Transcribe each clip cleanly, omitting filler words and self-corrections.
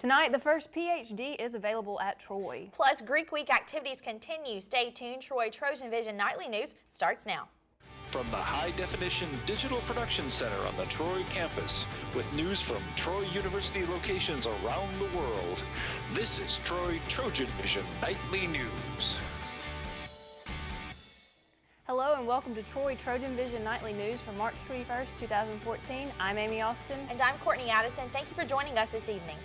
Tonight, the first PhD is available at Troy. Plus, Greek Week activities continue. Stay tuned. Troy TrojanVision Nightly News starts now. From the high-definition Digital Production Center on the Troy campus, with news from Troy University locations around the world, this is Troy TrojanVision Nightly News. Hello and welcome to Troy TrojanVision Nightly News for March 21st, 2014. I'm Amy Austin. And I'm Courtney Addison. Thank you for joining us this evening.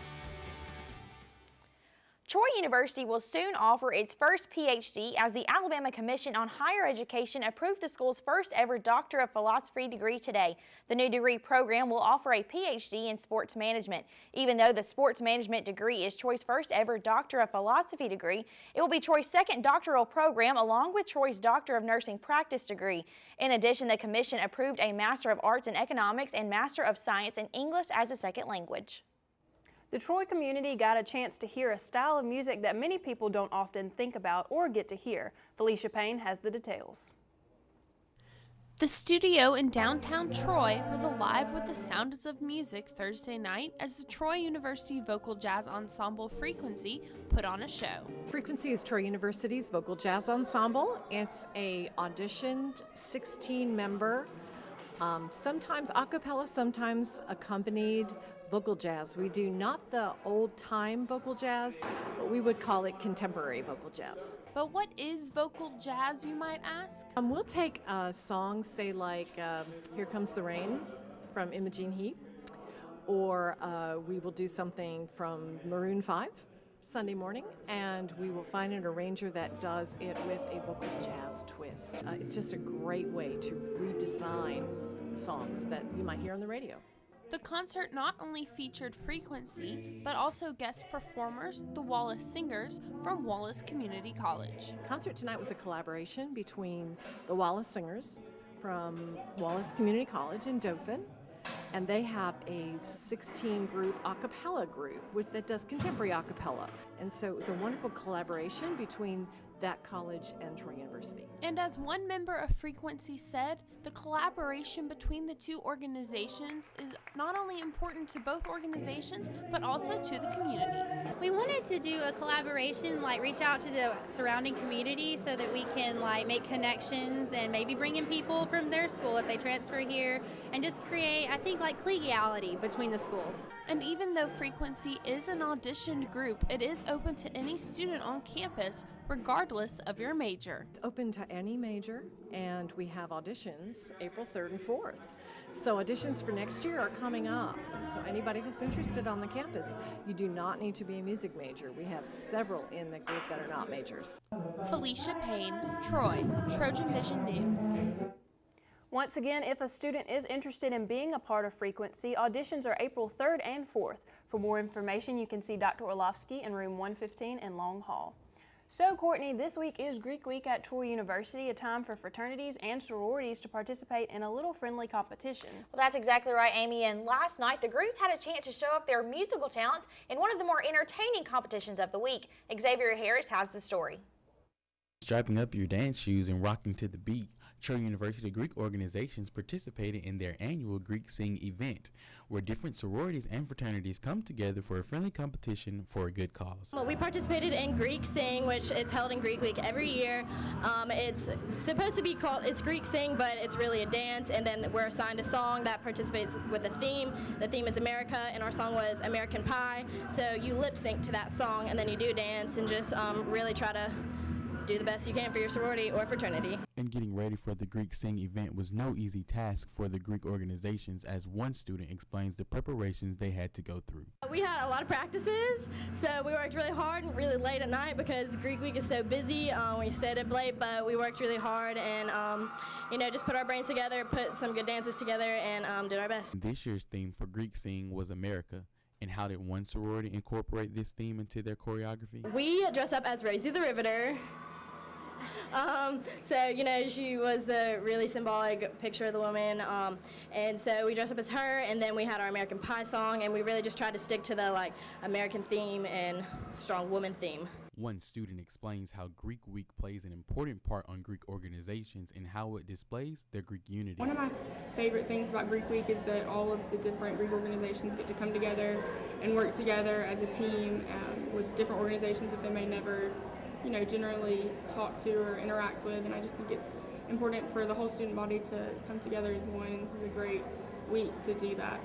Troy University will soon offer its first PhD as the Alabama Commission on Higher Education approved the school's first ever Doctor of Philosophy degree today. The new degree program will offer a PhD in sports management. Even though the sports management degree is Troy's first ever Doctor of Philosophy degree, it will be Troy's second doctoral program along with Troy's Doctor of Nursing Practice degree. In addition, the commission approved a Master of Arts in Economics and Master of Science in English as a second language. The Troy community got a chance to hear a style of music that many people don't often think about or get to hear. Felicia Payne has the details. The studio in downtown Troy was alive with the sounds of music Thursday night as the Troy University Vocal Jazz Ensemble Frequency put on a show. Frequency is Troy University's vocal jazz ensemble. It's a auditioned 16-member, sometimes a cappella, sometimes accompanied vocal jazz. We do not the old-time vocal jazz, but we would call it contemporary vocal jazz. But what is vocal jazz, you might ask? We'll take songs, say like Here Comes the Rain from Imogene Heap, or we will do something from Maroon 5, Sunday Morning, and we will find an arranger that does it with a vocal jazz twist. It's just a great way to redesign songs that you might hear on the radio. The concert not only featured Frequency, but also guest performers, the Wallace Singers from Wallace Community College. Concert tonight was a collaboration between the Wallace Singers from Wallace Community College in Dothan, and they have a 16-group a cappella group that does contemporary a cappella. And so it was a wonderful collaboration between that college and Troy University. And as one member of Frequency said, the collaboration between the two organizations is not only important to both organizations, but also to the community. We wanted to do a collaboration, like reach out to the surrounding community so that we can make connections and maybe bring in people from their school if they transfer here and just create, I think, collegiality between the schools. And even though Frequency is an auditioned group, it is open to any student on campus, regardless of your major. It's open to any major, and we have auditions April 3rd and 4th. So auditions for next year are coming up. So anybody that's interested on the campus, you do not need to be a music major. We have several in the group that are not majors. Felicia Payne, Troy, TrojanVision News. Once again, if a student is interested in being a part of Frequency, auditions are April 3rd and 4th. For more information, you can see Dr. Orlovsky in room 115 in Long Hall. So, Courtney, this week is Greek Week at Troy University, a time for fraternities and sororities to participate in a little friendly competition. Well, that's exactly right, Amy. And last night, the groups had a chance to show off their musical talents in one of the more entertaining competitions of the week. Xavier Harris has the story. Strapping up your dance shoes and rocking to the beat, Troy University Greek organizations participated in their annual Greek Sing event, where different sororities and fraternities come together for a friendly competition for a good cause. Well, we participated in Greek Sing, which it's held in Greek Week every year. It's supposed to be called, it's Greek Sing, but it's really a dance, and then we're assigned a song that participates with a theme. The theme is America, and our song was American Pie. So you lip sync to that song, and then you do dance and just really try to do the best you can for your sorority or fraternity. And getting ready for the Greek Sing event was no easy task for the Greek organizations, as one student explains the preparations they had to go through. We had a lot of practices, so we worked really hard and really late at night because Greek Week is so busy. We stayed up late, but we worked really hard and just put our brains together, put some good dances together, and did our best. This year's theme for Greek Sing was America. And how did one sorority incorporate this theme into their choreography? We dressed up as Rosie the Riveter. She was the really symbolic picture of the woman, and so we dressed up as her, and then we had our American Pie song, and we really just tried to stick to the American theme and strong woman theme. One student explains how Greek Week plays an important part on Greek organizations and how it displays their Greek unity. One of my favorite things about Greek Week is that all of the different Greek organizations get to come together and work together as a team with different organizations that they may never, generally talk to or interact with. And I just think it's important for the whole student body to come together as one, and this is a great week to do that.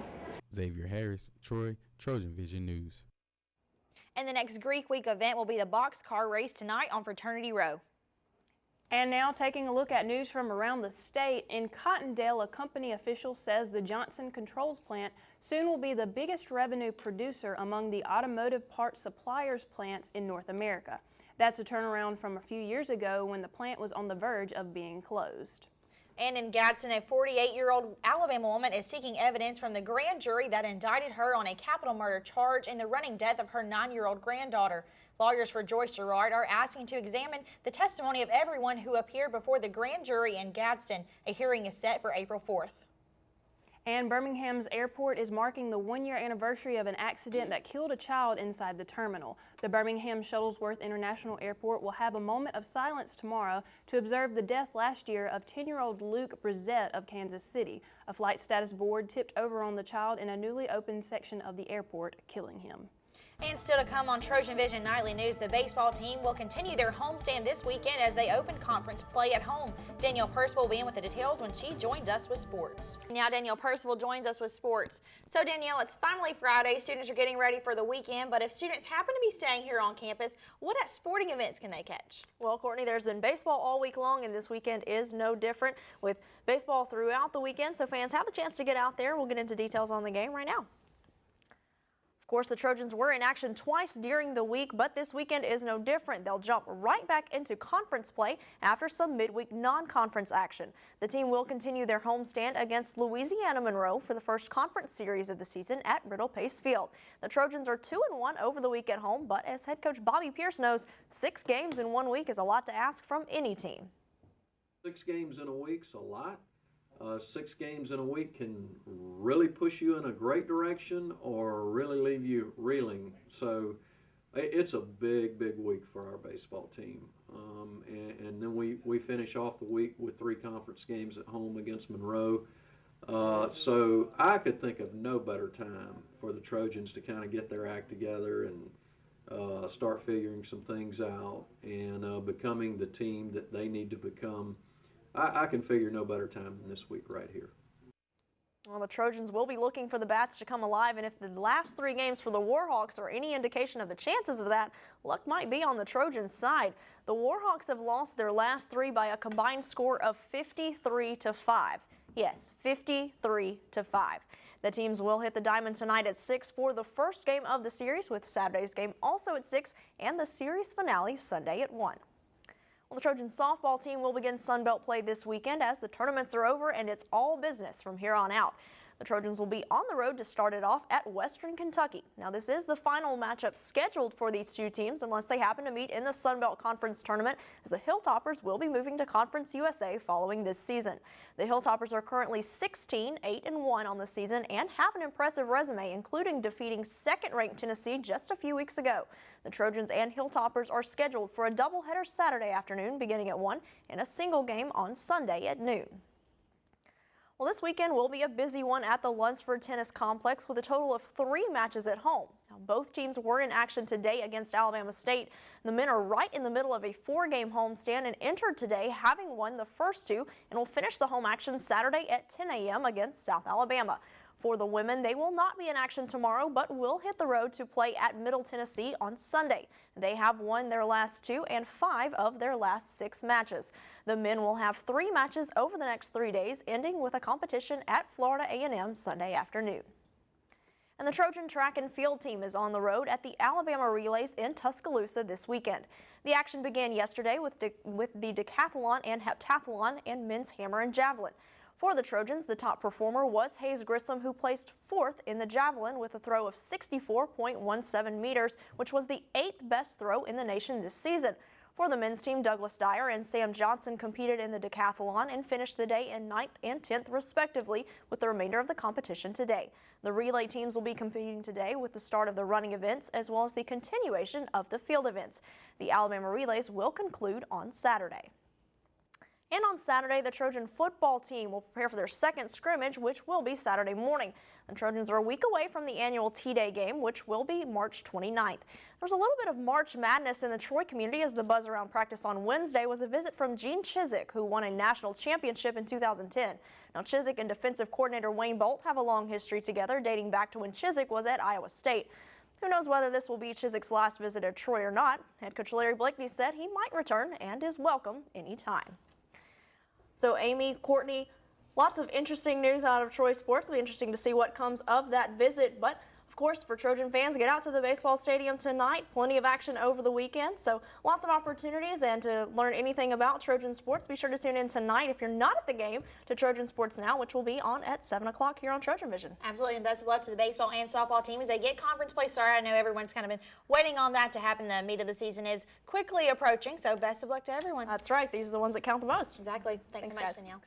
Xavier Harris, Troy, TrojanVision News. And the next Greek Week event will be the boxcar race tonight on Fraternity Row. And now taking a look at news from around the state. In Cottondale, a company official says the Johnson Controls plant soon will be the biggest revenue producer among the automotive parts suppliers plants in North America. That's a turnaround from a few years ago when the plant was on the verge of being closed. And in Gadsden, a 48-year-old Alabama woman is seeking evidence from the grand jury that indicted her on a capital murder charge in the running death of her 9-year-old granddaughter. Lawyers for Joyce Gerard are asking to examine the testimony of everyone who appeared before the grand jury in Gadsden. A hearing is set for April 4th. And Birmingham's airport is marking the one-year anniversary of an accident that killed a child inside the terminal. The Birmingham Shuttlesworth International Airport will have a moment of silence tomorrow to observe the death last year of 10-year-old Luke Brissett of Kansas City. A flight status board tipped over on the child in a newly opened section of the airport, killing him. And still to come on TrojanVision Nightly News, the baseball team will continue their homestand this weekend as they open conference play at home. Danielle Percival will be in with the details when she joins us with sports. Now Danielle Percival joins us with sports. So Danielle, it's finally Friday. Students are getting ready for the weekend, but if students happen to be staying here on campus, what sporting events can they catch? Well, Courtney, there's been baseball all week long, and this weekend is no different with baseball throughout the weekend, so fans have the chance to get out there. We'll get into details on the game right now. Of course, the Trojans were in action twice during the week, but this weekend is no different. They'll jump right back into conference play after some midweek non-conference action. The team will continue their homestand against Louisiana Monroe for the first conference series of the season at Riddle Pace Field. The Trojans are 2-1 over the week at home, but as head coach Bobby Pierce knows, 6 games in 1 week is a lot to ask from any team. 6 games in a week's a lot. 6 games in a week can really push you in a great direction or really leave you reeling. So it's a big, big week for our baseball team. And then we finish off the week with 3 conference games at home against Monroe. So I could think of no better time for the Trojans to kind of get their act together and start figuring some things out and becoming the team that they need to become. I can figure no better time than this week right here. Well, the Trojans will be looking for the bats to come alive, and if the last 3 games for the Warhawks are any indication of the chances of that, luck might be on the Trojans' side. The Warhawks have lost their last 3 by a combined score of 53-5. Yes, 53-5. The teams will hit the diamond tonight at 6 for the first game of the series, with Saturday's game also at 6 and the series finale Sunday at 1. Well, the Trojan softball team will begin Sunbelt play this weekend as the tournaments are over and it's all business from here on out. The Trojans will be on the road to start it off at Western Kentucky. Now, this is the final matchup scheduled for these 2 teams unless they happen to meet in the Sunbelt Conference tournament, as the Hilltoppers will be moving to Conference USA following this season. The Hilltoppers are currently 16-8-1 on the season and have an impressive resume, including defeating second-ranked Tennessee just a few weeks ago. The Trojans and Hilltoppers are scheduled for a doubleheader Saturday afternoon beginning at 1 and a single game on Sunday at noon. Well, this weekend will be a busy one at the Lunsford Tennis Complex with a total of 3 matches at home. Now, both teams were in action today against Alabama State. The men are right in the middle of a 4-game homestand and entered today having won the first 2 and will finish the home action Saturday at 10 a.m. against South Alabama. For the women, they will not be in action tomorrow, but will hit the road to play at Middle Tennessee on Sunday. They have won their last 2 and 5 of their last 6 matches. The men will have 3 matches over the next 3 days, ending with a competition at Florida A&M Sunday afternoon. And the Trojan track and field team is on the road at the Alabama Relays in Tuscaloosa this weekend. The action began yesterday with the decathlon and heptathlon and men's hammer and javelin. For the Trojans, the top performer was Hayes Grissom, who placed 4th in the javelin with a throw of 64.17 meters, which was the 8th best throw in the nation this season. For the men's team, Douglas Dyer and Sam Johnson competed in the decathlon and finished the day in 9th and 10th respectively, with the remainder of the competition today. The relay teams will be competing today with the start of the running events as well as the continuation of the field events. The Alabama relays will conclude on Saturday. And on Saturday, the Trojan football team will prepare for their second scrimmage, which will be Saturday morning. The Trojans are a week away from the annual T-Day game, which will be March 29th. There's a little bit of March madness in the Troy community as the buzz around practice on Wednesday was a visit from Gene Chizik, who won a national championship in 2010. Now, Chizik and defensive coordinator Wayne Bolt have a long history together, dating back to when Chizik was at Iowa State. Who knows whether this will be Chizik's last visit at Troy or not? Head coach Larry Blakeney said he might return and is welcome anytime. So Amy, Courtney, lots of interesting news out of Troy sports. It'll be interesting to see what comes of that visit. But of course, for Trojan fans, get out to the baseball stadium tonight. Plenty of action over the weekend. So lots of opportunities. And to learn anything about Trojan sports, be sure to tune in tonight, if you're not at the game, to Trojan Sports Now, which will be on at 7 o'clock here on Trojan Vision. Absolutely, and best of luck to the baseball and softball team as they get conference play started. I know everyone's kind of been waiting on that to happen. The meat of the season is quickly approaching, so best of luck to everyone. That's right. These are the ones that count the most. Exactly. Thanks so much, guys. Danielle.